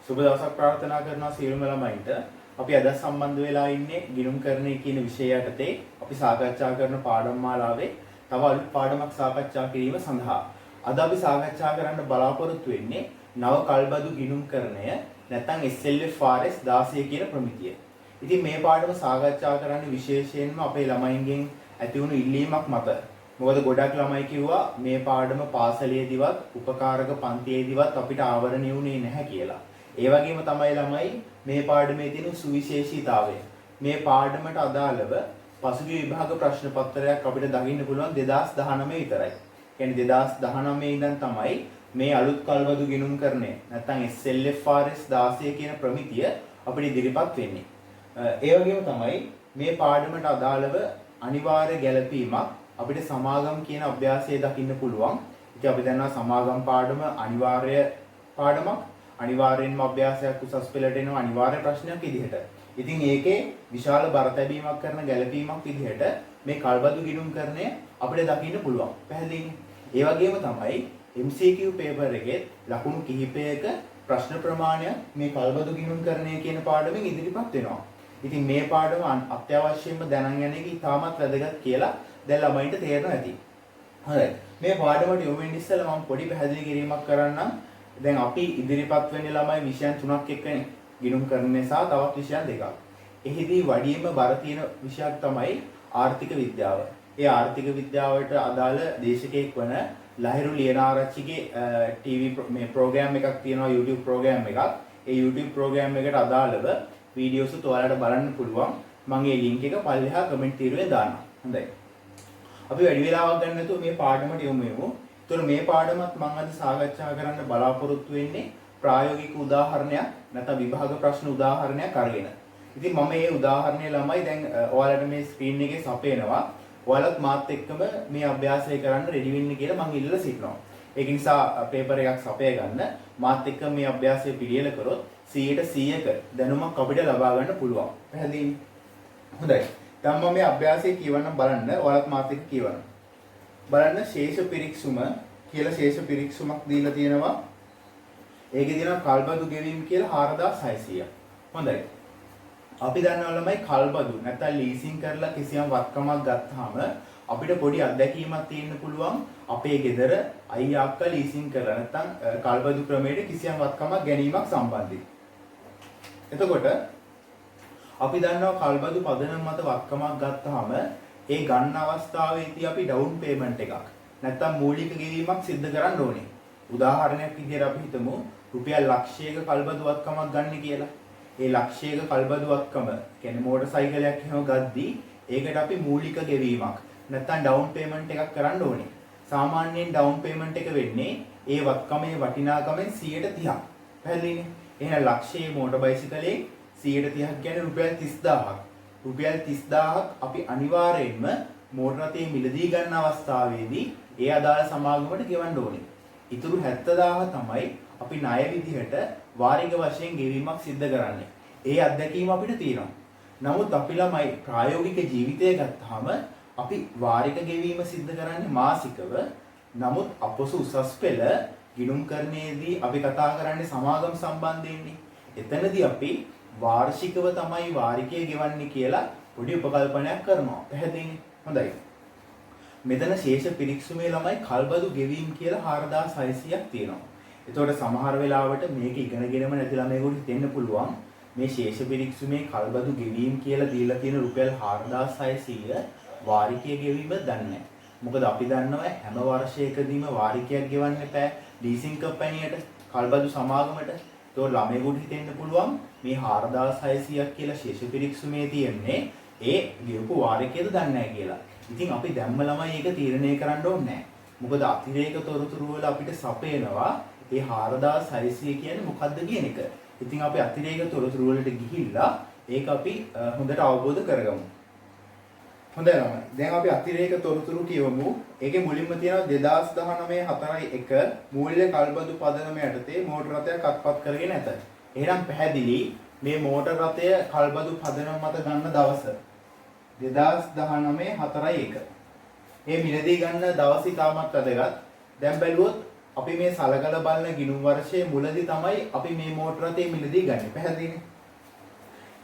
සුබ දවසක් ප්‍රාර්ථනා කරනවා සියලුම ළමයින්ට. අපි අද සම්බන්ධ වෙලා ඉන්නේ ගිණුම්කරණය කියන විෂය යටතේ අපි සාකච්ඡා කරන පාඩම් මාලාවේ තව අලුත් පාඩමක් සාකච්ඡා කිරීම සඳහා. අද අපි සාකච්ඡා කරන්න බලාපොරොත්තු වෙන්නේ නව කල්බදු ගිණුම්කරණය නැත්නම් SLFRS 16 කියන ප්‍රමිතිය. ඉතින් මේ පාඩම සාකච්ඡා කරන්නේ විශේෂයෙන්ම අපේ ළමයින්ගෙන් ඇති වුණු ඉල්ලීමක් මත. මොකද ගොඩක් ළමයි කිව්වා මේ පාඩම පාසලේදීවත් උපකාරක පන්තියේදීවත් අපිට ආවරණය වුණේ නැහැ කියලා. ඒ වගේම තමයි ළමයි මේ පාඩමේ තියෙන සුවිශේෂීතාවය. මේ පාඩමට අදාළව පසුගිය විභාග ප්‍රශ්න පත්‍රයක් අපිට දකින්න පුළුවන් 2019 විතරයි. කියන්නේ 2019 ඉඳන් තමයි මේ අලුත් කල්බදු ගිණුම්කරණය නැත්නම් SLFRS 16 කියන ප්‍රමිතිය අපිට ඉදිරිපත් වෙන්නේ. ඒ වගේම තමයි මේ පාඩමට අදාළව අනිවාර්ය ගැළපීමක් අපිට සමාගම් කියන අභ්‍යාසයේ දකින්න පුළුවන්. ඉතින් අපි දන්නවා සමාගම් පාඩම අනිවාර්ය පාඩමක්. අනිවාර්යෙන්ම අභ්‍යාසයක් උසස් පෙළට එනවා අනිවාර්ය ප්‍රශ්නයක් විදිහට. ඉතින් ඒකේ විශාල බර තැබීමක් කරන ගැළපීමක් විදිහට මේ කල්බදු ගිණුම්කරණය අපිට දකින්න පුළුවන්. පැහැදිලිනේ? ඒ වගේම තමයි MCQ පේපර් එකේ ලකුණු කිහිපයක ප්‍රශ්න ප්‍රමාණයක් මේ කල්බදු ගිණුම්කරණය කියන පාඩමෙන් ඉදිරිපත් වෙනවා. ඉතින් මේ පාඩම අත්‍යවශ්‍යයෙන්ම දැනන් යන එක ඉතාමත් වැදගත් කියලා දැන් ළමයින්ට තේරෙනවා ඇති. හරි. මේ පාඩමට යොමු වෙන්න ඉස්සෙල්ලා මම පොඩි පැහැදිලි කිරීමක් කරන්නම්. දැන් අපි ඉදිරිපත් වෙන්නේ ළමයි විෂයන් 3ක් එක්කනේ. ගිණුම්කරණය සහ තවත් විෂයන් 2ක්. එහිදී වැඩිම බර තියෙන විෂයක් තමයි ආර්ථික විද්‍යාව. ඒ ආර්ථික විද්‍යාවට අදාළ දේශකයෙක් වන ලහිරු ලියනාරච්චිගේ TV මේ ප්‍රෝග්‍රෑම් එකක් තියෙනවා YouTube ප්‍රෝග්‍රෑම් එකක්. ඒ YouTube ප්‍රෝග්‍රෑම් එකට අදාළව වීඩියෝස් ඔයාලට බලන්න පුළුවන්. මම ඒ link එක පල්ලෙහා කමෙන්ට් තීරුවේ දානවා. හොඳයි. අපි වැඩි වෙලාවක් ගන්න නැතුව මේ පාඩමට යමු වෙමු. ඒතර මේ පාඩමත් මම අද සාකච්ඡා කරන්න බලාපොරොත්තු වෙන්නේ ප්‍රායෝගික උදාහරණයක් නැත්නම් විභාග ප්‍රශ්න උදාහරණයක් අරගෙන. ඉතින් මම මේ උදාහරණය ළමයි දැන් ඔයාලට මේ ස්ක්‍රීන් එකේ සපයනවා. ඔයාලත් මාත් එක්කම මේ අභ්‍යාසය කරන්න රෙඩි වෙන්න කියලා මම ඉල්ලලා සිටිනවා. ඒක නිසා පේපර් එකක් සපය ගන්න මාත් එක්ක මේ අභ්‍යාසය පිළියෙල කරොත් 100% දැනුමක් අපිට ලබා ගන්න පුළුවන්. පැහැදිලිද? හොඳයි. දැන් මම මේ අභ්‍යාසය කියවන්න බලන්න ඔයාලත් මාත් එක්ක කියවන්න. බලන්න ශේෂ පිරික්සුම කියලා ශේෂ පිරික්සුමක් දීලා තියෙනවා. ඒකේ තියෙනවා කල්බදු ගෙවීම කියලා 4600ක්. හොඳයි. අපි දන්නවා ළමයි කල්බදු නැත්නම් ලීසින් කරලා කිසියම් වත්කමක් ගත්තාම අපිට පොඩි අත්දැකීමක් තියෙන්න පුළුවන් අපේ ගෙදර අයියා අක්කා ලීසින් කරලා නැත්නම් කල්බදු ක්‍රමයට කිසියම් වත්කමක් ගැනීමක් සම්බන්ධයි. එතකොට අපි දන්නවා කල්බදු පදනම මත වත්කමක් ගත්තාම ඒ ගන්න අවස්ථාවේදී අපි ඩවුන් පේමන්ට් එකක් නැත්නම් මූලික ගෙවීමක් සිදු කරන්න ඕනේ. උදාහරණයක් විදිහට අපි හිතමු රුපියල් ලක්ෂයක කල්බදු වත්කමක් ගන්න කියලා. ඒ ලක්ෂයක කල්බදු වත්කම කියන්නේ මෝටර් සයිකලයක් එහෙම ගද්දී ඒකට අපි මූලික ගෙවීමක් නැත්නම් ඩවුන් පේමන්ට් එකක් කරන්න ඕනේ. සාමාන්‍යයෙන් ඩවුන් පේමන්ට් එක වෙන්නේ ඒ වත්කමේ වටිනාකමෙන් 130ක්. පැහැදිලිනේ? එහෙනම් ලක්ෂයේ මෝටර් බයිසිකලේ 130ක් කියන්නේ රුපියල් 30000ක්. රුපියල් 30000ක් අපි අනිවාර්යයෙන්ම මෝටර රථයේ මිලදී ගන්න අවස්ථාවේදී ඒ අදාළ සමාගමට ගෙවන්න ඕනේ. ඉතුරු 70000 තමයි අපි ණය විදිහට වාරික වශයෙන් ගෙවීමක් සිදු කරන්නේ. ඒ අත්දැකීම අපිට තියෙනවා. නමුත් අපි ළමයි ප්‍රායෝගික ජීවිතය ගත්තාම අපි වාරික ගෙවීම සිදු කරන්නේ මාසිකව. නමුත් අපොසු උසස් පෙළ ගිණුම්කරණයේදී අපි කතා කරන්නේ සමාගම් සම්බන්ධයෙන්නේ. එතනදී අපි වාර්ෂිකව තමයි වාරිකය ගෙවන්නේ කියලා පොඩි උපකල්පනයක් කරනවා. පැහැදිලිනේ? හොඳයි. මෙතන ශේෂ පිරික්සුමේ ළමයි කල්බදු ගෙවීම කියලා 4600ක් තියෙනවා. ඒතකොට සමහර වෙලාවට මේක ඉගෙනගෙනම නැති ළමයෙකුට හිතෙන්න පුළුවන් මේ ශේෂ පිරික්සුමේ කල්බදු ගෙවීම කියලා දීලා තියෙන රුපියල් 4600 වාරිකය ගෙවීම දන්නේ නැහැ. මොකද අපි දන්නවා හැම වර්ෂයකදීම වාරිකයක් ගෙවන්න එපා ලීසින් කම්පැනියට කල්බදු සමාගමට. ඒතකොට ළමයෙකුට හිතෙන්න පුළුවන් මේ 4600ක් කියලා ශේෂ පිරික්සුමේ තියෙන්නේ ඒ ගෙවපු වාරිකයද දන්නේ නැහැ කියලා. ඉතින් අපි දැම්ම ළමයි ඒක තීරණය කරන්න ඕනේ නැහැ. මොකද අතිරේක තොරතුරු වල අපිට සපේනවා ඒ 4600 කියන්නේ මොකක්ද කියන එක. ඉතින් අපි අතිරේක තොරතුරු වලට ගිහිල්ලා ඒක අපි හොඳට අවබෝධ කරගමු. හොඳයි ළමයි. දැන් අපි අතිරේක තොරතුරු කියවමු. ඒකේ මුලින්ම තියෙනවා 2019 4.1 මූල්‍ය කල්බදු පදනම යටතේ මෝටර රථයක් අත්පත් කරගෙන ඇත. එහෙනම් පැහැදිලි මේ මෝටර රථය කල්බදු පදනම මත ගන්න දවස 2019 4.1. මේ මිලදී ගන්න දවස් ඉතාමත් වැදගත්. දැන් බැලුවොත් අපි මේ සලකලා බලන ගිණුම් වර්ෂයේ මුලදී තමයි අපි මේ මෝටර රථයේ මිලදී ගන්න. පැහැදිලිනේ?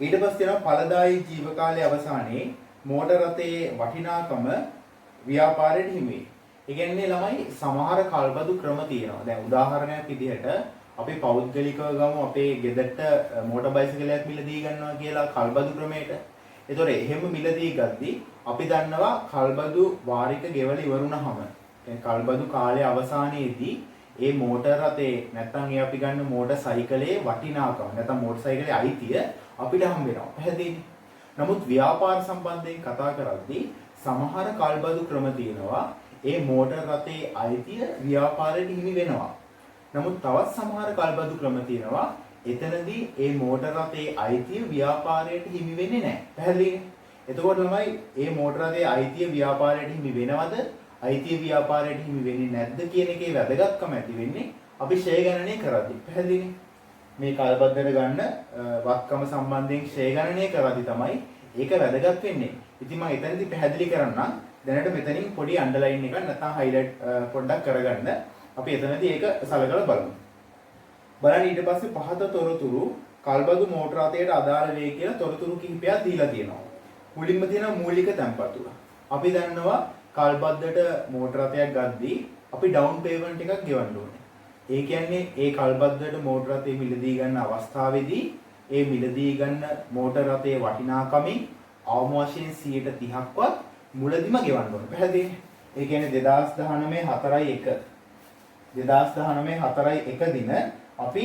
ඊට පස්සේ තියෙනවා ඵලදායී ජීව කාලයේ අවසානයේ මෝටර රථයේ වටිනාකම ව්‍යාපාරයට හිමි වේ. ඒ කියන්නේ ළමයි සමහර කල්බදු ක්‍රම තියෙනවා. දැන් උදාහරණයක් විදිහට අපි පෞද්ගලිකව ගමු අපේ ගෙදරට මෝටර් බයිසිකලයක් මිලදී ගන්නවා කියලා කල්බදු ක්‍රමයට. ඒතොර එහෙම මිලදී ගද්දී අපි දන්නවා කල්බදු වාරික ගෙවල ඉවරුනහම දැන් කල්බදු කාලයේ අවසානයේදී ඒ මෝටර් රථේ නැත්නම් ඒ අපි ගන්න මෝටර් සයිකලයේ වටිනාකම නැත්නම් මෝටර් සයිකලයේ අයිතිය අපිට හම්බ වෙනවා. පැහැදිලිනේ? නමුත් ව්‍යාපාර සම්බන්ධයෙන් කතා කරද්දී සමහර කල්බදු ක්‍රම තියෙනවා. ඒ මෝටර් රථයේ අයිතිය ව්‍යාපාරයට හිමි වෙනවා. නමුත් තවත් සමහර කල්බදු ක්‍රම තියෙනවා. එතනදී ඒ මෝටර් රථයේ අයිතිය ව්‍යාපාරයට හිමි වෙන්නේ නැහැ. පැහැදිලිනේ? එතකොට ළමයි මේ මෝටර් රථයේ අයිතිය ව්‍යාපාරයට හිමි වෙනවද? අයිතිය ව්‍යාපාරයට හිමි වෙන්නේ නැද්ද කියන එකේ වැදගත්කම ඇති වෙන්නේ අපි ෂෙය ගණනය කරද්දී. පැහැදිලිනේ? මේ කල්බද්දට ගන්න වත්කම සම්බන්ධයෙන් ෂෙය ගණනය කරද්දී තමයි ඒක වැදගත් වෙන්නේ. ඉතින් මම එතනදී පැහැදිලි කරන්නම්. දැනට මෙතනින් පොඩි අන්ඩර්ලයින් එකක් නැත්නම් හයිලයිට් පොඩ්ඩක් කරගන්න. අපි එතනදී ඒක සලකලා බලමු. බලන්න ඊට පස්සේ පහත තොරතුරු කල්බදු මෝටර රථයට අදාළ වේ කියලා තොරතුරු කිහිපයක් දීලා තියෙනවා. මුලින්ම තියෙනවා මූලික තැන්පතුව. අපි දන්නවා කල්බද්දට මෝටර රථයක් ගද්දී අපි ඩවුන් පේමන්ට් එකක් ගෙවන්න ඕනේ. ඒ කියන්නේ ඒ කල්බද්දට මෝටර රථය මිලදී ගන්න අවස්ථාවේදී ඒ මිලදී ගන්න මෝටර රථයේ වටිනාකමින් අවම වශයෙන් 30%ක්වත් මුලදිම ගෙවන්න ඕනේ. පැහැදිලිද? ඒ කියන්නේ 2019 4/1 දින අපි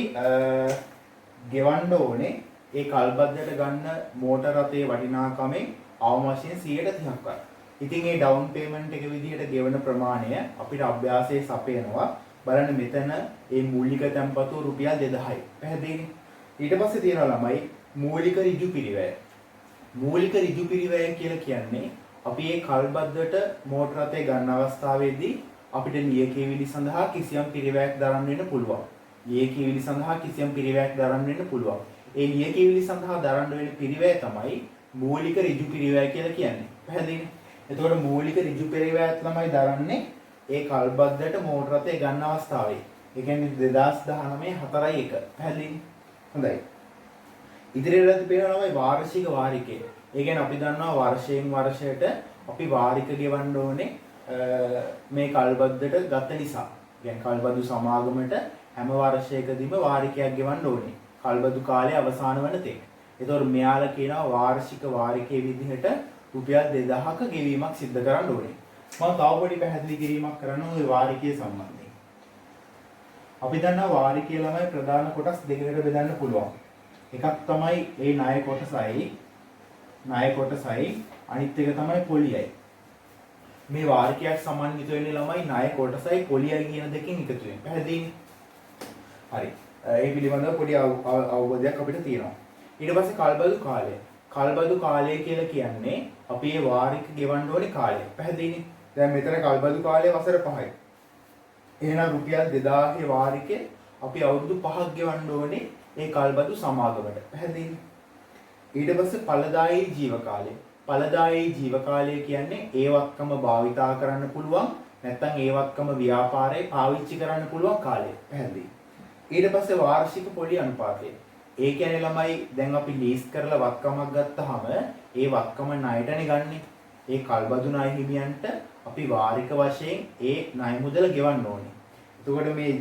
ගෙවන්න ඕනේ ඒ කල්බද්දට ගන්න මෝටර රථයේ වටිනාකමෙන් අවම වශයෙන් 30%ක්වත්. ඉතින් ඒ ඩවුන් පේමන්ට් එක විදිහට ගෙවන ප්‍රමාණය අපිට අභ්‍යාසයේ සපයනවා. බලන්න මෙතන මේ මූලික තැන්පතුව රුපියල් 2000යි. පැහැදිලිද? ඊට පස්සේ තියෙනවා ළමයි මූලික ඍජු පිරිවැය. මූලික ඍජු පිරිවැය කියලා කියන්නේ අපි මේ කල්බද්දට මෝටර රථය ගන්න අවස්ථාවේදී අපිට ලියකියවිලි සඳහා කිසියම් පිරිවැයක් දරන්න වෙන්න පුළුවන්. ලියකියවිලි සඳහා කිසියම් පිරිවැයක් දරන්න වෙන්න පුළුවන්. ඒ ලියකියවිලි සඳහා දරන්න වෙන පිරිවැය තමයි මූලික ඍජු පිරිවැය කියලා කියන්නේ. පැහැදිලිද? එතකොට මූලික ඍජු පිරිවැයත් ළමයි දරන්නේ ඒ කල්බද්දට මෝටර රථය ගන්න අවස්ථාවේ. ඒ කියන්නේ 2019 4/1. පැහැදිලිද? හොඳයි. ඉදිරියට පේනවා ළමයි වාර්ෂික වාරිකය. ඒ කියන්නේ අපි දන්නවා වර්ෂයෙන් වර්ෂයට අපි වාරික ගෙවන්න ඕනේ මේ කල්බද්දට ගත නිසා. කියන්නේ කල්බදු සමාගමට හැම වර්ෂයකදීම වාරිකයක් ගෙවන්න ඕනේ. කල්බදු කාලය අවසන් වන තෙක්. ඒතකොට මෙයාලා කියනවා වාර්ෂික වාරිකයේ විදිහට රුපියල් 2000ක ගෙවීමක් සිදු කරන්න ඕනේ. මම තව පොඩි පැහැදිලි කිරීමක් කරනවා ওই වාරිකය සම්බන්ධයෙන්. අපි දන්නවා වාරිකය ළමයි ප්‍රධාන කොටස් දෙකකට බෙදන්න පුළුවන්. එකක් තමයි ඒ ණය කොටසයි අනිත් එක තමයි පොලියයි. මේ වාරිකයක් සමන්විත වෙන්නේ ළමයි ණය කොටසයි පොලියයි කියන දෙකෙන් එකතු වෙන. පැහැදිලිද? හරි. ඒ පිළිබඳව පොඩි අවබෝධයක් අපිට තියෙනවා. ඊට පස්සේ කල්බදු කාලය. කල්බදු කාලය කියලා කියන්නේ අපි මේ වාරික ගෙවන්න ඕනේ කාලය. පැහැදිලිද? දැන් මෙතන කල්බදු කාලය වසර 5යි. එහෙනම් රුපියල් 2000 වාරිකේ අපි අවුරුදු 5ක් ගෙවන්න ඕනේ ඒ කල්බදු සමාගමට. පැහැදිලිද? ඊට පස්සේ ඵලදායී ජීව කාලය. ඵලදායී ජීව කාලය කියන්නේ ඒ වත්කම භාවිතා කරන්න පුළුවන් නැත්නම් ඒ වත්කම ව්‍යාපාරේ පාවිච්චි කරන්න පුළුවන් කාලය. පැහැදිලි. ඊට පස්සේ වාර්ෂික පොලි අනුපාතය. ඒ කියන්නේ ළමයි දැන් අපි ලීස් කරලා වත්කමක් ගත්තාම ඒ වත්කම ණයටනේ ගන්නෙ. ඒ කල්බදු ණය හිමියන්ට අපි වාරික වශයෙන් ඒ ණය මුදල ගෙවන්න ඕනේ. එතකොට මේ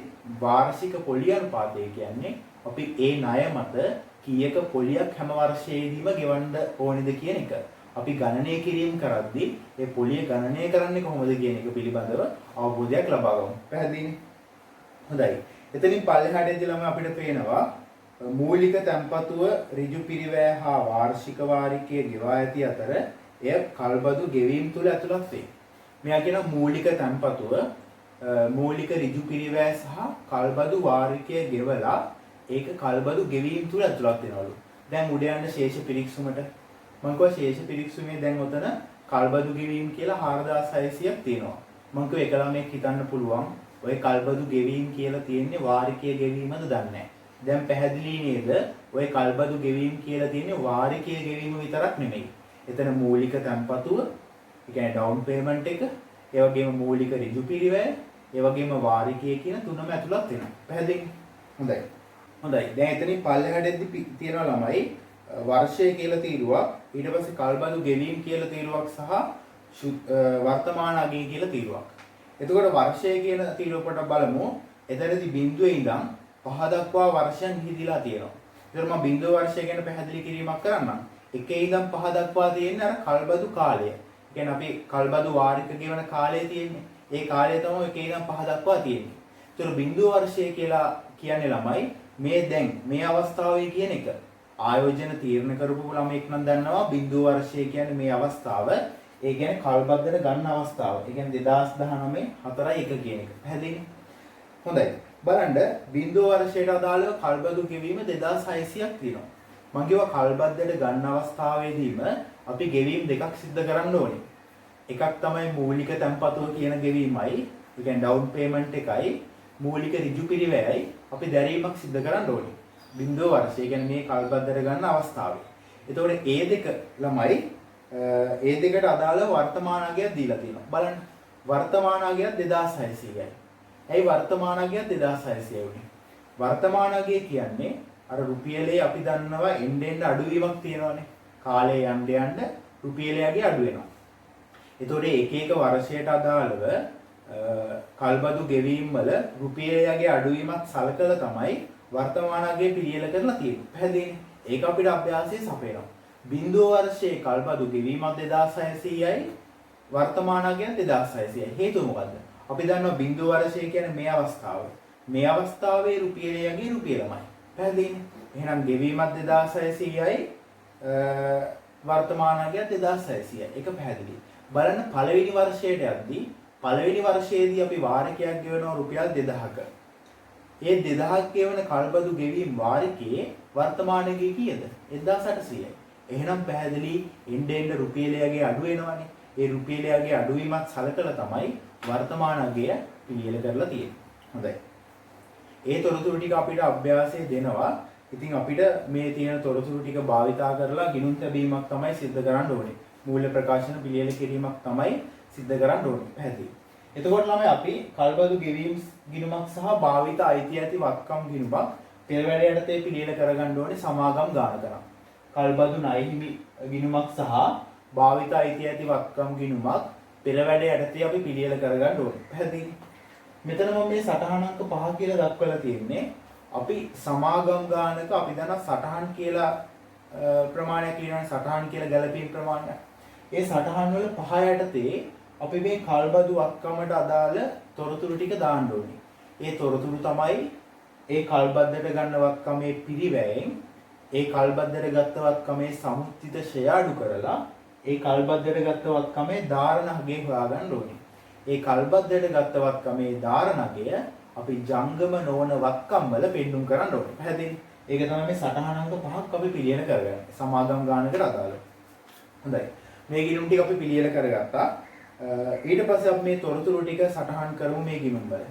වාර්ෂික පොලි අනුපාතය කියන්නේ අපි ඒ ණය මත කීයක පොලියක් හැම වර්ෂයේදීම ගෙවන්න ඕනේද කියන එක. අපි ගණනය කිරීම කරද්දී ඒ පොලිය ගණනය කරන්නේ කොහොමද කියන එක පිළිබඳව අවබෝධයක් ලබා ගමු. පැහැදිලිනේ? හොඳයි. එතනින් පල්ලෙහාට එද්දී අපිට පේනවා මූලික තැන්පතුව ඍජු පිරිවැය හා වාර්ෂික වාරිකයේ ගෙවා ඇති අතර එය කල්බදු ගෙවීම තුල ඇතුළත් වේ. මෙයා කියන මූලික තැන්පතුව මූලික ඍජු පිරිවැය සහ කල්බදු වාරිකයේ ගෙවලා ඒක කල්බදු ගෙවීම තුල ඇතුළත් වෙනවලු. දැන් උඩ යන ශේෂ පිරික්සුමට මම කිව්වා ශේෂ පිරික්සුමේ දැන් උතන කල්බදු ගෙවීම කියලා 4600ක් තියෙනවා. මම කිව්වා එක ළමෙක් හිතන්න පුළුවන් ඔය කල්බදු ගෙවීම කියලා තියෙන්නේ වාරිකයේ ගෙවීමද දන්නේ නැහැ. දැන් පැහැදිලි නේද? ඔය කල්බදු ගෙවීම කියලා තියෙන්නේ වාරිකයේ ගෙවීම විතරක් නෙමෙයි. එතන මූලික තැන්පතුව, ඒ කියන්නේ ඩවුන් පේමන්ට් එක, ඒ වගේම මූලික ඍජු පිරිවැය, ඒ වගේම වාරිකය කියන තුනම ඇතුළත් වෙනවා. පැහැදිලිද? හොඳයි. හොඳයි. දැන් එතනින් පල්ලෙහාට එද්දි තියෙනවා ළමයි වර්ෂය කියලා තීරුවක්, ඊට පස්සේ කල්බදු ගෙවීම් කියලා තීරුවක් සහ වර්තමාන අගය කියලා තීරුවක්. එතකොට වර්ෂය කියන තීරුව කොට බලමු. එතනදී බිඳුවේ ඉඳන් 5 දක්වා වර්ෂයන් හිදිලා තියෙනවා. ඒතර මම බිඳුව වර්ෂය ගැන පැහැදිලි කිරීමක් කරන්නම්. 1 ඉඳන් 5 දක්වා තියෙන්නේ අර කල්බදු කාලය. ඒ කියන්නේ අපි කල්බදු වාරික ගෙවන කාලය තියෙන්නේ. ඒ කාලය තමයි 1 ඉඳන් 5 දක්වා තියෙන්නේ. ඒතර බිඳුව වර්ෂය කියලා කියන්නේ ළමයි මේ දැන් මේ අවස්ථාවේ කියන එක. ආයෝජන තීරණ කරපු ළමෙක් නම් දන්නවා බිඳුව වර්ෂය කියන්නේ මේ අවස්ථාව. ඒ කියන්නේ කල්බද්දට ගන්න අවස්ථාව. ඒ කියන්නේ 2019 4.1 කියන එක. පැහැදිලිද? හොඳයි. බලන්න බිඳුව වර්ෂයට අදාළව කල්බදු ගෙවීම 2600ක් තියෙනවා. මම කියවා කල්බද්දට ගන්න අවස්ථාවේදීම අපි ගෙවීම් දෙකක් සිදු කරන්න ඕනේ. එකක් තමයි මූලික තැන්පතුව කියන ගෙවීමයි. ඒ කියන්නේ ඩවුන් පේමන්ට් එකයි මූලික ඍජු පිරිවැයයි අපි දැරීමක් සිදු කරන්න ඕනේ. බිඳුව වර්ෂය කියන්නේ මේ කල්බද්දට ගන්න අවස්ථාවේ. එතකොට ඒ දෙක ළමයි ඒ දෙකට අදාළව වර්තමාන අගයක් දීලා තියෙනවා. බලන්න වර්තමාන අගයක් 2600යි. ඇයි වර්තමාන අගයක් 2600 වුනේ? වර්තමාන අගය කියන්නේ අර රුපියලේ අපි දන්නවා එන්න අඩුවීමක් තියෙනවානේ. කාලය යන්න යන්න රුපියලේ අගය අඩු වෙනවා. එතකොට එක එක වර්ෂයට අදාළව කල්බදු ගෙවීම් වල රුපියලේ අගය අඩුවීමක් සලකලා තමයි වර්තමාන අගය පිළියෙල කරලා තියෙන්නේ. පැහැදිලිනේ? ඒක අපිට අභ්‍යාසයේ සපයනවා. බිඳුව වර්ෂයේ කල්බදු ගෙවීමක් 2600යි වර්තමාන අගයත් 2600යි. හේතුව මොකද්ද? අපි දන්නවා බිඳුව වර්ෂය කියන්නේ මේ අවස්ථාව. මේ අවස්ථාවේ රුපියලේ අගය රුපියලමයි. පැහැදිලිනේ? එහෙනම් ගෙවීමත් 2600යි වර්තමාන අගයත් 2600යි. ඒක පැහැදිලි. බලන්න පළවෙනි වර්ෂයට යද්දී පළවෙනි වර්ෂයේදී අපි වාරිකයක් ගෙවනවා රුපියල් 2000ක. ඒ 2000ක් ගෙවන කල්බදු ගෙවීම වාරිකයේ වර්තමාන අගය කීයද? 1800යි. එහෙනම් පැහැදිලි එන්න රුපියලේ අගය අඩු වෙනවනේ. ඒ රුපියලේ අගය අඩු වීමත් සලකලා තමයි වර්තමාන අගය පිළියෙල කරලා තියෙන්නේ. හොඳයි. ඒ තොරතුරු ටික අපිට අභ්‍යාසයේ දෙනවා. ඉතින් අපිට මේ තියෙන තොරතුරු ටික භාවිතා කරලා ගිණුම් තැබීමක් තමයි සිද්ධ කරන්න ඕනේ. මූල්‍ය ප්‍රකාශන පිළියෙල කිරීමක් තමයි සිද්ධ කරන්න ඕනේ. පැහැදිලි. එතකොට ළමයි අපි කල්බදු ගෙවීම් ගිණුමක් සහ භාවිත අයිති ඇති වත්කම් ගිණුමක් පෙරවැඩ යටතේ පිළියෙල කරගන්න ඕනේ සමාගම් ගානකනම්. කල්බදු ණය හිමි ගිණුමක් සහ භාවිත අයිති ඇති වත්කම් ගිණුමක් පෙරවැඩ යටතේ අපි පිළියෙල කරගන්න ඕනේ. පැහැදිලි. මෙතන මම මේ සටහන් අංක 5 කියලා දක්වලා තියෙන්නේ. අපි සමාගම් ගානක අපි දන්න සටහන් කියලා ප්‍රමාණයක් කියනවා. සටහන් කියලා ගැළපීම් ප්‍රමාණයක්. ඒ සටහන් වල 5 යටතේ අපි මේ කල්බදු වත්කමට අදාළ තොරතුරු ටික දාන්න ඕනේ. ඒ තොරතුරු තමයි ඒ කල්බද්දට ගන්න වත්කමේ පිරිවැයෙන් ඒ කල්බද්දට ගත්ත වත්කමේ සමුත්ථිත ෂය අඩු කරලා ඒ කල්බද්දට ගත්ත වත්කමේ ධාරණ අගය හොයාගන්න ඕනේ. ඒ කල්බද්දට ගත්ත වත්කමේ ධාරණ අගය අපි ජංගම නොවන වත්කම් වල පෙන්눔 කරන්න ඕනේ. පැහැදිලි? ඒක තමයි මේ සටහන් අංක 5ක් අපි පිළියෙල කරගන්නේ. සමාගම් ගානකට අදාළව. හොඳයි. මේ ගිණුම් ටික අපි පිළියෙල කරගත්තා. ඊට පස්සේ අපි මේ තොරතුරු ටික සටහන් කරමු මේ ගිණුම් වල.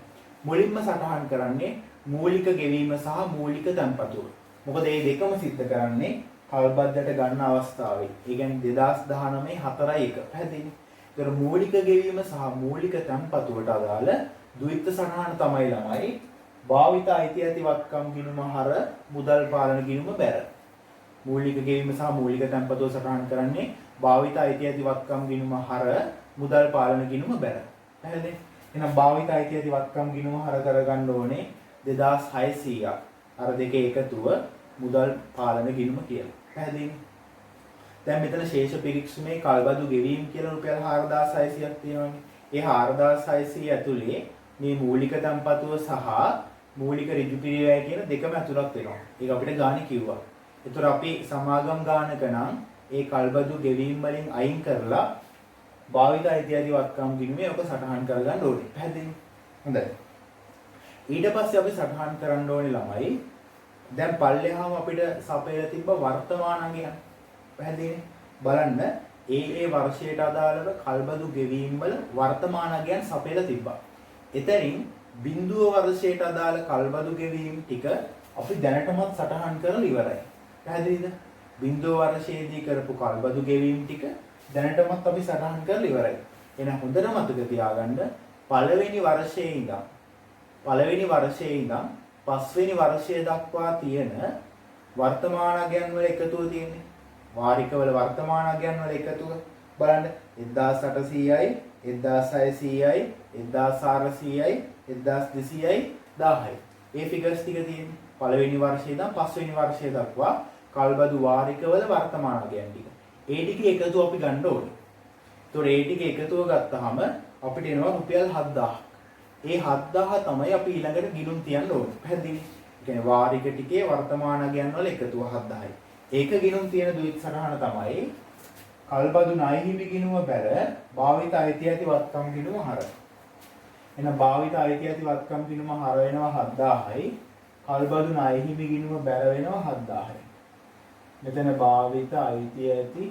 මුලින්ම සටහන් කරන්නේ මූලික ගෙවීම සහ මූලික තැන්පතුව. මොකද මේ දෙකම සිද්ධ කරන්නේ කල්බද්දට ගන්න අවස්ථාවේ. ඒ කියන්නේ 2019 4.1. පැහැදිලි? ඒතර මූලික ගෙවීම සහ මූලික තැන්පතුවට අදාළ ද්විත්ව සටහන තමයි ළමයි භාවිත අයිති ඇති වත්කම් ගිණුම හර මුදල් පාලන ගිණුම බැර. මූලික ගෙවීම සහ මූලික තැන්පතුව සටහන් කරන්නේ භාවිත අයිති ඇති වත්කම් ගිණුම හර මුදල් පාලන ගිණුම බැර. පැහැදිලි? එහෙනම් භාවිත අයිති ඇති වත්කම් ගිණුම හර කරගන්න ඕනේ 2600ක්. අර දෙකේ එකතුව මුදල් පාලන ගිණුම කියලා. පැහැදිලි? දැන් මෙතන ශේෂ පිරික්සුමේ කල්බදු ගෙවීම කියලා රුපියල් 4600ක් තියෙනවානේ. ඒ 4600 ඇතුලේ මේ මූලික තැන්පතුව සහ මූලික ඍජු පිරිවැය කියන දෙකම ඇතුළත් වෙනවා. ඒක අපිට ගාණි කිව්වා. ඒතර අපි සමාගම් ගානක නම් ඒ කල්බදු ගෙවීම් වලින් අයින් කරලා භාවිත අයිතිහාසික වත්කම් ගිණුමේ ඔක සටහන් කරගන්න ඕනේ. පැහැදිලි? හොඳයි. ඊට පස්සේ අපි සටහන් කරන්න ඕනේ ළමයි. දැන් පල්ලෙහාම අපිට සපයලා තිබ්බ වර්තමාන අගයන්. පැහැදිලිනේ? බලන්න ඒ වර්ෂයට අදාළව කල්බදු ගෙවීම් වල වර්තමාන අගයන් සපයලා තිබ්බා. එතනින් බිඳුව වර්ෂයට අදාළ කල්බදු ගෙවීම් ටික අපි දැනටමත් සටහන් කරලා ඉවරයි. පැහැදිලිද? බිඳුව වර්ෂයේදී කරපු කල්බදු ගෙවීම් ටික දැනටමත් අපි සටහන් කරලා ඉවරයි. එහෙනම් හොඳට මතක තියාගන්න පළවෙනි වර්ෂයේ ඉඳන් පස්වෙනි වර්ෂය දක්වා තියෙන වර්තමානගයන් වල එකතුව තියෙන්නේ. වාරිකවල වර්තමානගයන් වල එකතුව බලන්න 1800යි 1600යි 1400යි 1200යි 1000යි. මේ ෆිගර්ස් ටික තියෙන්නේ. පළවෙනි වර්ෂයේ ඉඳන් පස්වෙනි වර්ෂය දක්වා කල්බදු වාරිකවල වර්තමානගයන් ටික. ඒ ටික එකතුව අපි ගන්න ඕනේ. ඒතකොට ඒ ටික එකතුව ගත්තාම අපිට එනවා රුපියල් 7000ක්. ඒ 7000 තමයි අපි ඊළඟට ගිණුම් තියන්න ඕනේ. පැහැදිලි? ඒ කියන්නේ වාරික ටිකේ වර්තමානගයන් වල එකතුව 7000යි. ඒක ගිණුම් තියෙන දුවිත් සටහන තමයි කල්බදු ණය හිමි ගිණුම බැර භාවිත අයිති ඇති වත්කම් ගිණුම හර. එහෙනම් භාවිත අයිති ඇති වත්කම් ගිණුම හර වෙනවා 7000යි. කල්බදු ණය හිමි ගිණුම බැර වෙනවා 7000යි. මෙතන භාවිත අයිති ඇති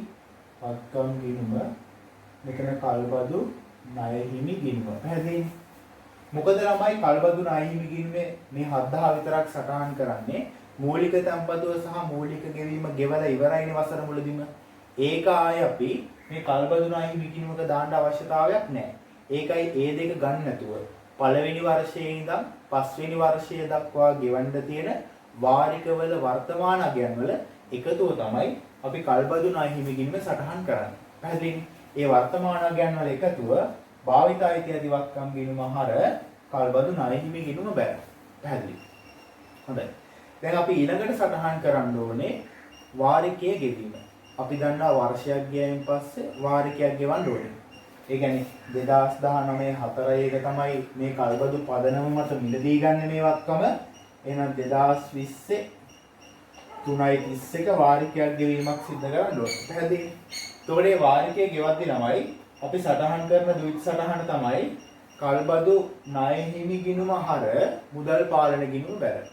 වත්කම් ගිණුම මෙතන කල්බදු ණය හිමි ගිණුම. පැහැදිලි? මොකද ළමයි කල්බදු ණය හිමි ගිණුමේ මේ 7000 විතරක් සටහන් කරන්නේ මූලික තැන්පතුව සහ මූලික ගෙවීම ගෙවලා ඉවරයිනේ වසර මුලදීම. ඒක ආයේ අපි මේ කල්බදු ණය හිමි ගිණුමක දාන්න අවශ්‍යතාවයක් නැහැ. ඒකයි ඒ දෙක ගන්න නැතුව පළවෙනි වර්ෂයේ ඉඳන් පස්වෙනි වර්ෂය දක්වා ගෙවන්න තියෙන වාරිකවල වර්තමානගයන් වල එකතුව තමයි අපි කල්බදු ණය හිමි ගිණුම සටහන් කරන්නේ. පැහැදිලිනේ? ඒ වර්තමානගයන් වල එකතුව භාවිත අයිති ඇති වත්කම් ගිණුම හර කල්බදු ණය හිමි ගිණුම බැර. පැහැදිලි? හොඳයි. දැන් අපි ඊළඟට සටහන් කරන්න ඕනේ වාරිකයේ ගෙවීම. අපි දන්නා වර්ෂයක් ගියයින් පස්සේ වාරිකයක් ගෙවන්න ඕනේ. ඒ කියන්නේ 2019 4 එක තමයි මේ කල්බදු පදනම මත මිලදී ගන්න මේ වත්කම. එහෙනම් 2020 3.31 වාරිකයක් ගෙවීමක් සිදු කරන්න ඕනේ. පැහැදිලි? එතකොට මේ වාරිකයේ ගෙවද්දී ළමයි අපි සටහන් කරන ද්විත් සටහන තමයි කල්බදු ණය හිමි ගිණුම හර මුදල් පාලන ගිණුම බැර.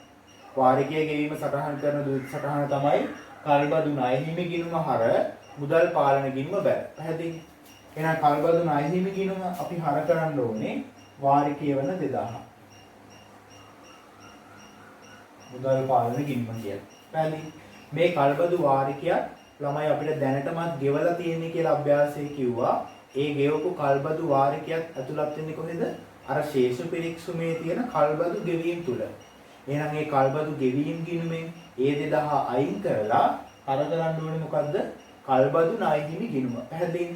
වාරිකයේ ගෙවීම සටහන් කරන ද්විත් සටහන තමයි කල්බදු ණය හිමි ගිණුම හර මුදල් පාලන ගිණුම බැර. පැහැදිලි? එහෙනම් කල්බදු ණය හිමි ගිණුම අපි හර කරන්න ඕනේ වාරිකයේ වන 2000. මුදල් පාලන ගිණුම කියන්නේ. පැහැදිලි? මේ කල්බදු වාරිකයක් ළමයි අපිට දැනටමත් ගෙවලා තියෙන්නේ කියලා අභ්‍යාසයේ කිව්වා. ඒ ගෙවපු කල්බදු වාරිකයක් ඇතුළත් වෙන්නේ කොහෙද? අර ශේෂ පිරික්සුමේ තියෙන කල්බදු ගෙවීම් තුල. එහෙනම් මේ කල්බදු ගෙවීම් ගිණුමෙන් ඒ 2000 අයින් කරලා අර කරන්න ඕනේ මොකද්ද? කල්බදු ණය හිමි ගිණුම. පැහැදිලිද?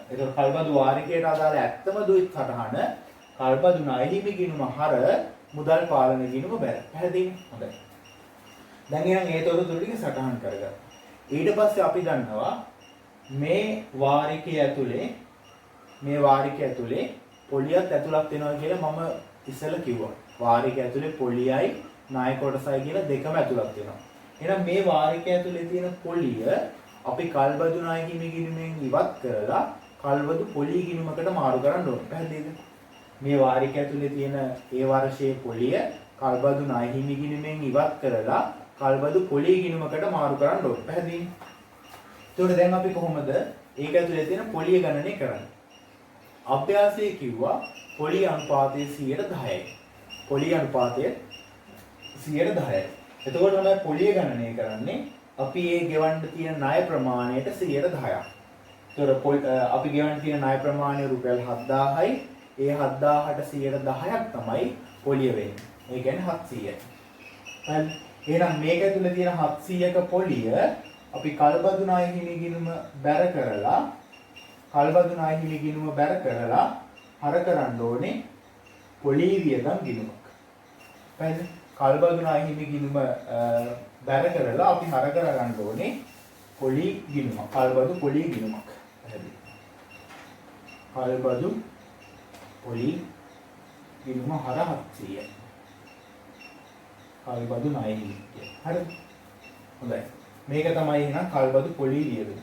ඒතර කල්බදු වාරිකයට අදාළ ඇත්තම දුයිත් සටහන කල්බදු ණය හිමි ගිණුම හර මුදල් පාලන ගිණුම බැර. පැහැදිලිද? හොඳයි. දැන් එහෙනම් ඒ තොරතුරු ටික සටහන් කරගන්න. ඊට පස්සේ අපි දන්නවා මේ වාරිකය ඇතුලේ පොලියක් ඇතුළත් වෙනවා කියලා මම ඉස්සෙල්ලා කිව්වා. වාරිකය ඇතුලේ පොලියයි ණය කොටසයි කියලා දෙකම ඇතුළත් වෙනවා. එහෙනම් මේ වාරිකය ඇතුලේ තියෙන පොලිය අපි කල්බදු ණය හිමි ගිණුමෙන් ඉවත් කරලා කල්බදු පොලි ගිණුමකට මාරු කරන්න ඕනේ. පැහැදිලිද? මේ වාරිකය ඇතුලේ තියෙන ඒ වර්ෂයේ පොලිය කල්බදු ණය හිමි ගිණුමෙන් ඉවත් කරලා කල්බදු පොලි ගිණුමකට මාරු කරන්න ඕනේ. පැහැදිලිද? එතකොට දැන් අපි කොහොමද ඒක ඇතුලේ තියෙන පොලිය ගණනය කරන්නේ? අභ්‍යාසයේ කිව්වා පොලි අනුපාතය 10%යි. පොලි අනුපාතය 10%යි. එතකොට තමයි පොලිය ගණනය කරන්නේ අපි ඒ ගෙවන්න තියෙන ණය ප්‍රමාණයට 10%ක්. එතකොට අපි ගෙවන්න තියෙන ණය ප්‍රමාණය රුපියල් 7000යි. ඒ 7000ට 10%ක් තමයි පොලිය වෙන්නේ. ඒ කියන්නේ 700යි. හරි. එහෙනම් මේක ඇතුලේ තියෙන 700ක පොලිය අපි කල්බදු ණය හිමි ගිණුම බැර කරලා හර කරන්න ඕනේ පොලි වියදම් ගිණුමක්. හරිද? කල්බදු ණය හිමි ගිණුම බැර කරලා අපි හර කරගන්න ඕනේ පොලි ගිණුමක්. කල්බදු පොලි ගිණුමක්. හරිද? කල්බදු පොලි ගිණුම හර 700යි. කල්බදු ණය හිමි. හරිද? හොඳයි. මේක තමයි එහෙනම් කල්බදු පොලි වියදම.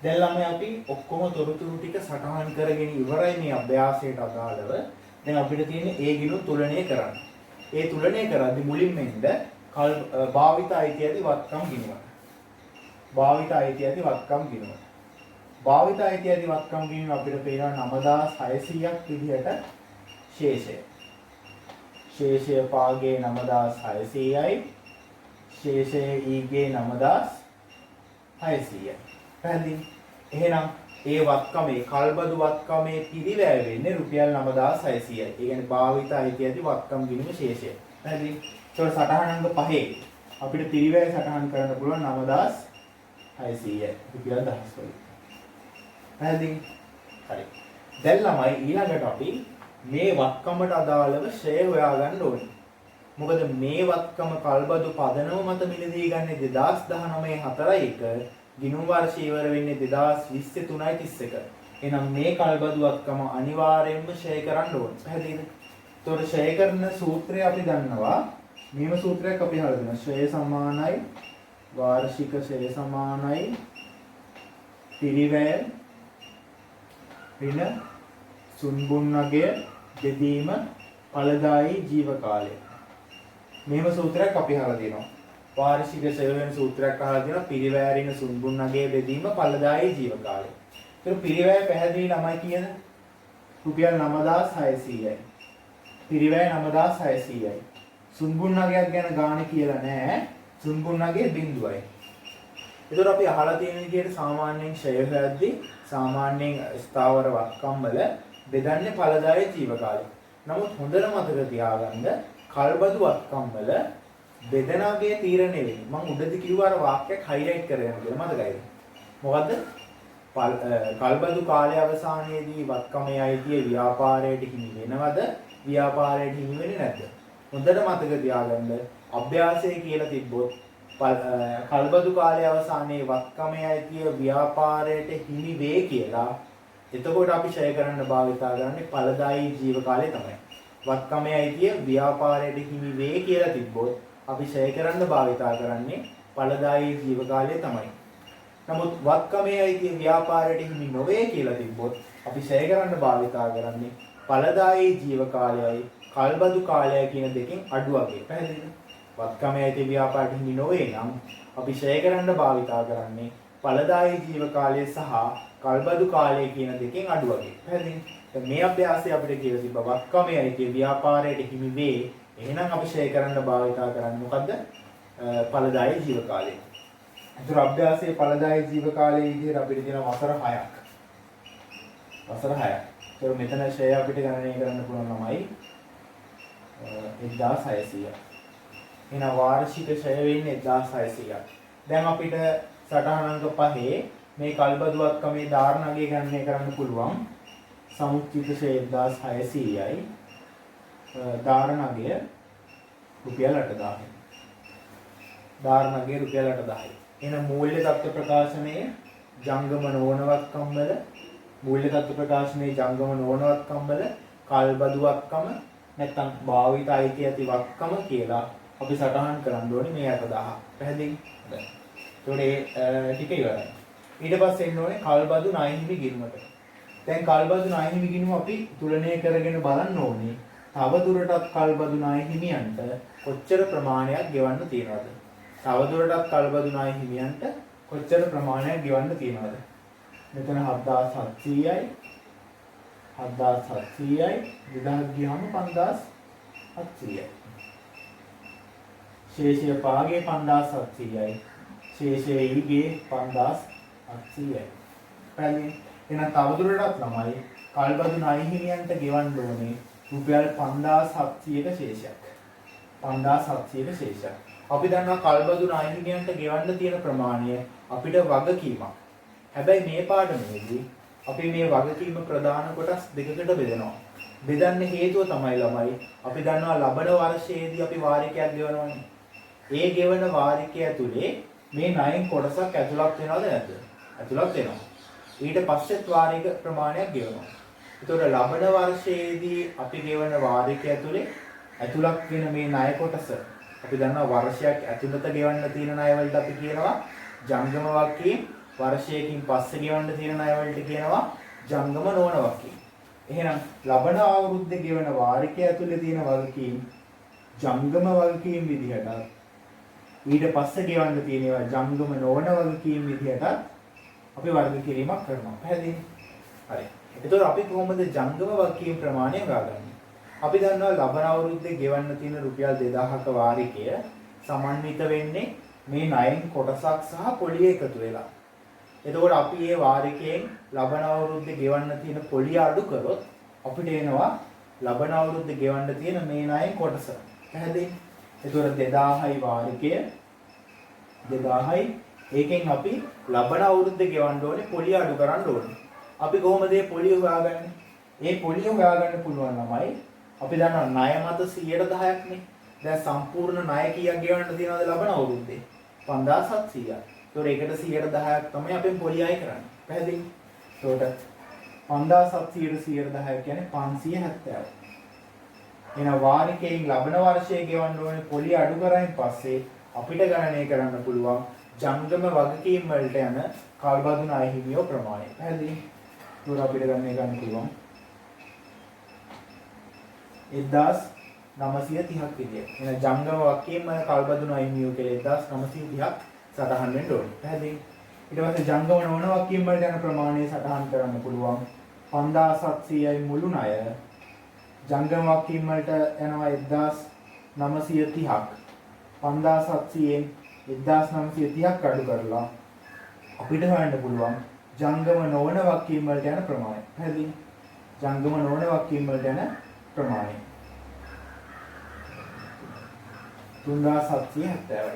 දැන් ළමයි අපි ඔක්කොම තොරතුරු ටික සටහන් කරගෙන ඉවරයි මේ අභ්‍යාසයට අදාළව. දැන් අපිට තියෙන්නේ ඒ ගිණුම් තුලනය කරන්න. ඒ තුලනය කරද්දී මුලින්ම ඉන්න භාවිත අයිති ඇති වත්කම් ගිණුම. භාවිත අයිති ඇති වත්කම් ගිණුම අපිට පේනවා 9600ක් විදිහට ශේෂය. ශේෂය පාගේ 9600යි. ශේෂය ඊගේ 9600යි. පැහැදිලි? එහෙනම් ඒ වත්කමේ කල්බදු වත්කමේ පිරිවැය වෙන්නේ රුපියල් 9600යි. ඒ කියන්නේ භාවිත අයිති ඇති වත්කම් ගිණුම ශේෂය. හරිද? ඒතකොට සටහන් අංක 5 අපිට පිරිවැය සටහන් කරන්න පුළුවන් 9600යි. රුපියල් 1000 වලින්. හරිද? හරි. දැන් ළමයි ඊළඟට අපි මේ වත්කමට අදාළව ෂෙය හොයාගන්න ඕනේ. මොකද මේ වත්කම කල්බදු පදනම මත මිලදී ගන්නේ 2019 4 ගිණුම් වර්ෂය ඉවර වෙන්නේ 2020 3:31. එහෙනම් මේ කල්බදු වත්කම අනිවාර්යයෙන්ම ෂෙය කරන්න ඕනේ. පැහැදිලිද? ඒතකොට ෂෙය කරන සූත්‍රය අපි දන්නවා. මේම සූත්‍රයක් අපි අහලා දෙනවා. ෂෙය සමානයි වාර්ෂික ෂෙය සමානයි පිරිවැය ඍණ සුන්බුන්නගය බෙදීම ඵලදායී ජීව කාලය. මේම සූත්‍රයක් අපි අහලා දෙනවා. වාර්ෂික ෂෙය වෙන සූත්‍රයක් අහලා දෙනවා. පිරිවැය ඍණ සුන්බුන්නගය බෙදීම ඵලදායී ජීව කාලය. ඒක පිරිවැය පැහැදිලි ළමයි කියන රුපියල් 9600යි. පිරිවැය 9600යි. සුන්බුන්නගයක් ගැන ගාණ කියලා නැහැ. සුන්බුන්නගේ බිඳුවයි. ඒතර අපි අහලා තියෙන විදිහට සාමාන්‍යයෙන් ෂෙය හොයද්දී සාමාන්‍යයෙන් ස්ථාවර වත්කම් වල බෙදන්නේ ඵලදායී ජීව කාලය. නමුත් හොඳට මතක තියාගන්න කල්බදු වත්කම් වල බෙදනාගේ තීරණය වෙන්නේ. මම උඩදී කිව්වා අර වාක්‍යයක් හයිලයිට් කරගෙන කියලා මතකයිද? මොකද්ද? කල්බදු කාලය අවසානයේදී වත්කමේ අයිතිය ව්‍යාපාරයට හිමි වෙනවද? ව්‍යාපාරයට හිමි වෙන්නේ නැද්ද? හොඳට මතක තියාගන්න අභ්‍යාසය කියලා තිබ්බොත් කල්බදු කාලය අවසානයේ වත්කමේ අයිතිය ව්‍යාපාරයට හිමි වේ කියලා. එතකොට අපි ෂෙය කරන්න භාවිතා කරන්නේ ඵලදායී ජීව කාලය තමයි. වත්කමේ අයිතිය ව්‍යාපාරයට හිමි වේ කියලා තිබ්බොත් අපි ෂෙය කරන්න භාවිතා කරන්නේ ඵලදායී ජීව කාලය තමයි. නමුත් වත්කමේ අයිතිය ව්‍යාපාරයට හිමි නොවේ කියලා තිබ්බොත් අපි ෂෙය කරන්න භාවිතා කරන්නේ ඵලදායී ජීව කාලයයි කල්බදු කාලය කියන දෙකෙන් අඩුවගේ. පැහැදිලිද? වත්කමේ අයිතිය ව්‍යාපාරයට හිමි නොවේ නම් අපි ෂෙය කරන්න භාවිතා කරන්නේ ඵලදායී ජීව කාලය සහ කල්බදු කාලය කියන දෙකෙන් අඩුවගේ. පැහැදිලිද? මේ අභ්‍යාසය අපිට කියලා තිබ්බා වත්කමේ අයිතිය ව්‍යාපාරයට හිමි වේ. එහෙනම් අපි ෂෙය කරන්න භාවිතා කරන්නේ මොකද්ද? ඵලදායී ජීව කාලය. ඒතර අභ්‍යාසයේ ඵලදායී ජීව කාලයේ විදිහට අපිට තියෙන වසර 6ක්. වසර 6ක්. ඒතර මෙතන ෂෙය අපිට ගණනය කරන්න පුළුවන් ළමයි 1600. එහෙනම් වාර්ෂික ෂෙය වෙන්නේ 1600ක්. දැන් අපිට සටහන් අංක 5 මේ කල්බදු වත්කමේ ධාරණගේ ගණනය කරන්න පුළුවන්. සමුච්චිත ෂෙය 1600යි. ධාරණගේ රුපියල් 8000යි. ධාරණගේ රුපියල් 8000යි. එහෙනම් මූල්‍ය තත්ත්ව ප්‍රකාශනයේ ජංගම නොවන වත්කම් වල මූල්‍ය තත්ත්ව ප්‍රකාශනයේ ජංගම නොවන වත්කම් වල කල්බදු වත්කම නැත්නම් භාවිත අයිතිය ඇති වත්කම කියලා අපි සටහන් කරන්න ඕනේ මේ 8000. පැහැදිලිද? හොඳයි. ඒතකොට ටික ඉවරයි. ඊට පස්සේ එන්න ඕනේ කල්බදු ණය හිමි ගිණුමට. දැන් කල්බදු ණය හිමි ගිණුම අපි තුලනය කරගෙන බලන්න ඕනේ. තව දුරටත් කල්බදු ණය හිමියන්ට කොච්චර ප්‍රමාණයක් ගෙවන්න තියෙනවද? තව දුරටත් කල්බදු ණය හිමියන්ට කොච්චර ප්‍රමාණයක් ගෙවන්න තියෙනවද? මෙතන 7700යි 7700යි 2000 ගියාම 5700යි. ශේෂය පාගේ 5700යි. ශේෂය ඊගේ 5800යි. පැහැදිලි? එහෙනම් තවදුරටත් ළමයි කල්බදු ණය හිමියන්ට ගෙවන්න ඕනේ රුපියල් 5700ක ශේෂයක්. 5700ක ශේෂයක්. අපි දන්නවා කල්බදු ණය හිමියන්ට ගෙවන්න තියෙන ප්‍රමාණය අපිට වගකීමක්. හැබැයි මේ පාඩමේදී අපි මේ වගකීම ප්‍රධාන කොටස් දෙකකට බෙදනවා. බෙදන්න හේතුව තමයි ළමයි අපි දන්නවා ලබන වර්ෂයේදී අපි වාරිකයක් ගෙවනවානේ. ඒ ගෙවන වාරිකය ඇතුලේ මේ ණයෙන් කොටසක් ඇතුළත් වෙනවද නැද්ද? ඇතුළත් වෙනවා. ඊට පස්සෙත් වාරික ප්‍රමාණයක් ගෙවනවා. ඒතකොට ලබන වර්ෂයේදී අපි ගෙවන වාරිකය ඇතුලේ ඇතුළත් වෙන මේ ණය කොටස අපි දන්නවා වර්ෂයක් ඇතුළත ගෙවන්න තියෙන ණය වලට අපි කියනවා ජංගම වගකීම්. වර්ෂයකින් පස්සේ ගෙවන්න තියෙන ණය වලට කියනවා ජංගම නොවන වගකීම්. එහෙනම් ලබන අවුරුද්දේ ගෙවන වාරිකය ඇතුලේ තියෙන වගකීම් ජංගම වගකීම් විදිහට ඊට පස්සේ ගෙවන්න තියෙන ඒවා ජංගම නොවන වගකීම් විදිහට අපි වර්ග කිරීමක් කරනවා. පැහැදිලිද? හරි. එතකොට අපි කොහොමද ජංගම වගකීම් ප්‍රමාණය හොයාගන්නේ? අපි දන්නවා ලබන අවුරුද්දේ ගෙවන්න තියෙන රුපියල් 2000ක වාරිකය සමන්විත වෙන්නේ මේ ණයෙන් කොටසක් සහ පොලිය එකතු වෙලා. එතකොට අපි මේ වාරිකයෙන් ලබන අවුරුද්දේ ගෙවන්න තියෙන පොලිය අඩු කරොත් අපිට එනවා ලබන අවුරුද්දේ ගෙවන්න තියෙන මේ ණයෙන් කොටස. පැහැදිලි? එතකොට 2000යි වාරිකය 2000යි ඒකෙන් අපි ලබන අවුරුද්දේ ගෙවන්න ඕනේ පොලිය අඩු කරන්න ඕනේ. අපි කොහොමද මේ පොලිය හොයාගන්නේ? මේ පොලිය හොයාගන්න පුළුවන් ළමයි අපි දන්නවා ණය මත 110ක් නේ. දැන් සම්පූර්ණ ණය කීයක් ගෙවන්න තියෙනවද ලබන අවුරුද්දේ? 5700ක්. ඒතකොට ඒකට 110ක් තමයි අපි පොලිය අය කරන්නේ. පැහැදිලි? ඒතකොට 5700 110 කියන්නේ 570ක්. එහෙනම් වාරිකයෙන් ලබන වර්ෂයේ ගෙවන්න ඕනේ පොලිය අඩු කරායින් පස්සේ අපිට ගණනය කරන්න පුළුවන් ජංගම වගකීම් වලට යන කල්බදු ණය හිමියෝ ප්‍රමාණය. පැහැදිලි? ඒක අපිට ගණනය කරන්න පුළුවන් 1930ක් විදියට. එහෙනම් ජංගම වගකීම් වල කල්බදු ණය හිමියෝ කියලා 1930ක් සටහන් වෙන්න ඕනේ. පැහැදිලි? ඊට පස්සේ ජංගම නොවන වගකීම් වලට යන ප්‍රමාණය සටහන් කරන්න පුළුවන් 5700යි මුළු ණය. ජංගම වගකීම් වලට යනවා 1930ක්. 5700න් 1930ක් අඩු කරලා අපිට හොයන්න පුළුවන් ජංගම නොවන වගකීම් වලට යන ප්‍රමාණය. පැහැදිලි? ජංගම නොවන වගකීම් වලට යන ප්‍රමාණය 3770යි.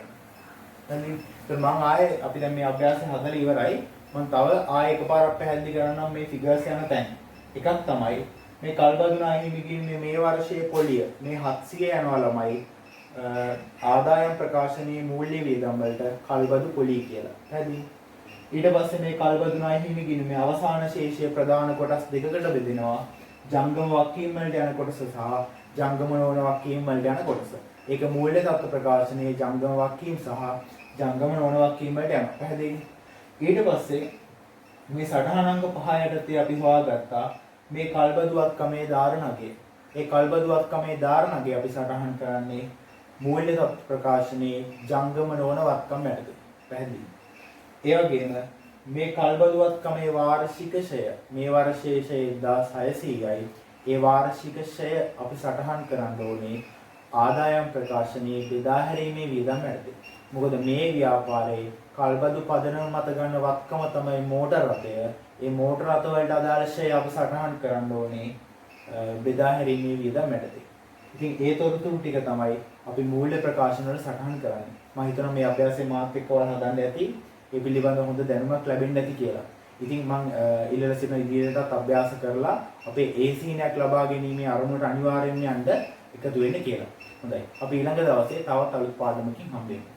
දැන් මම ආයේ අපි දැන් මේ අභ්‍යාසය හදලා ඉවරයි. මම තව ආයේ එකපාරක් පැහැදිලි කරන්නම් මේ ෆිගර්ස් යන තැන්. එකක් තමයි මේ කල්බදු ණය හිමිකින්නේ මේ වර්ෂයේ පොලිය මේ 700 යනවා ළමයි ආදායම් ප්‍රකාශනයේ මූල්‍ය වියදම් වලට කල්බදු පොලිය කියලා. පැහැදිලි? ඊට පස්සේ මේ කල්බදු ණය හිමිකින්නේ මේ අවසාන ශේෂය ප්‍රධාන කොටස් දෙකකට බෙදෙනවා. ජංගම වගකීම් වලට යන කොටස සහ ජංගම නොවන වගකීම් වලට යන කොටස. ඒක මූල්‍ය තත්ත්ව ප්‍රකාශනයේ ජංගම වගකීම් සහ ජංගම නොවන වගකීම් වලට යනවා. පැහැදිලි? ඊට පස්සේ මේ සටහන අංක 5 යටතේ අපි හොයාගත්තා මේ කල්බදුවත්කමේ ධාරණකය. ඒ කල්බදුවත්කමේ ධාරණකය අපි සටහන් කරන්නේ මූල්‍ය තත්ත්ව ප්‍රකාශනයේ ජංගම නොවන වත්කම් යටතේ. පැහැදිලි? ඒ වගේම මේ කල්බදුවත්කමේ වාර්ෂික ෂය මේ වර්ෂයේ ෂය 1600යි. ඒ වාර්ෂික ෂය අපි සටහන් කරන්න ඕනේ ආදායම් ප්‍රකාශනයේ බෙදා හැරීමේ වියදම් යටතේ. මොකද මේ ව්‍යාපාරයේ කල්බදු පදනම මත ගන්න වත්කම තමයි මෝටර රථය. ඒ මෝටර රථ වලට අදාළ ෂය අපි සටහන් කරන්න ඕනේ බෙදා හැරීමේ වියදම් යටතේ. ඉතින් ඒ තොරතුරු ටික තමයි අපි මූල්‍ය ප්‍රකාශන වල සටහන් කරන්නේ. මම හිතනවා මේ අභ්‍යාසයේ මාත් එක්ක ඔයාලා හදන්න ඇති. ඒ පිළිබඳව හොඳ දැනුමක් ලැබෙන්න ඇති කියලා. ඉතින් මම ඉල්ලලා සිටින ඉදිරියටත් අභ්‍යාස කරලා අපේ AC නයක් ලබා ගැනීමේ අරමුණට අනිවාර්යයෙන්ම යන්න එකතු වෙන්න කියලා. හොඳයි. අපි ඊළඟ දවසේ තවත් අලුත් පාඩමකින් හම්බ වෙමු.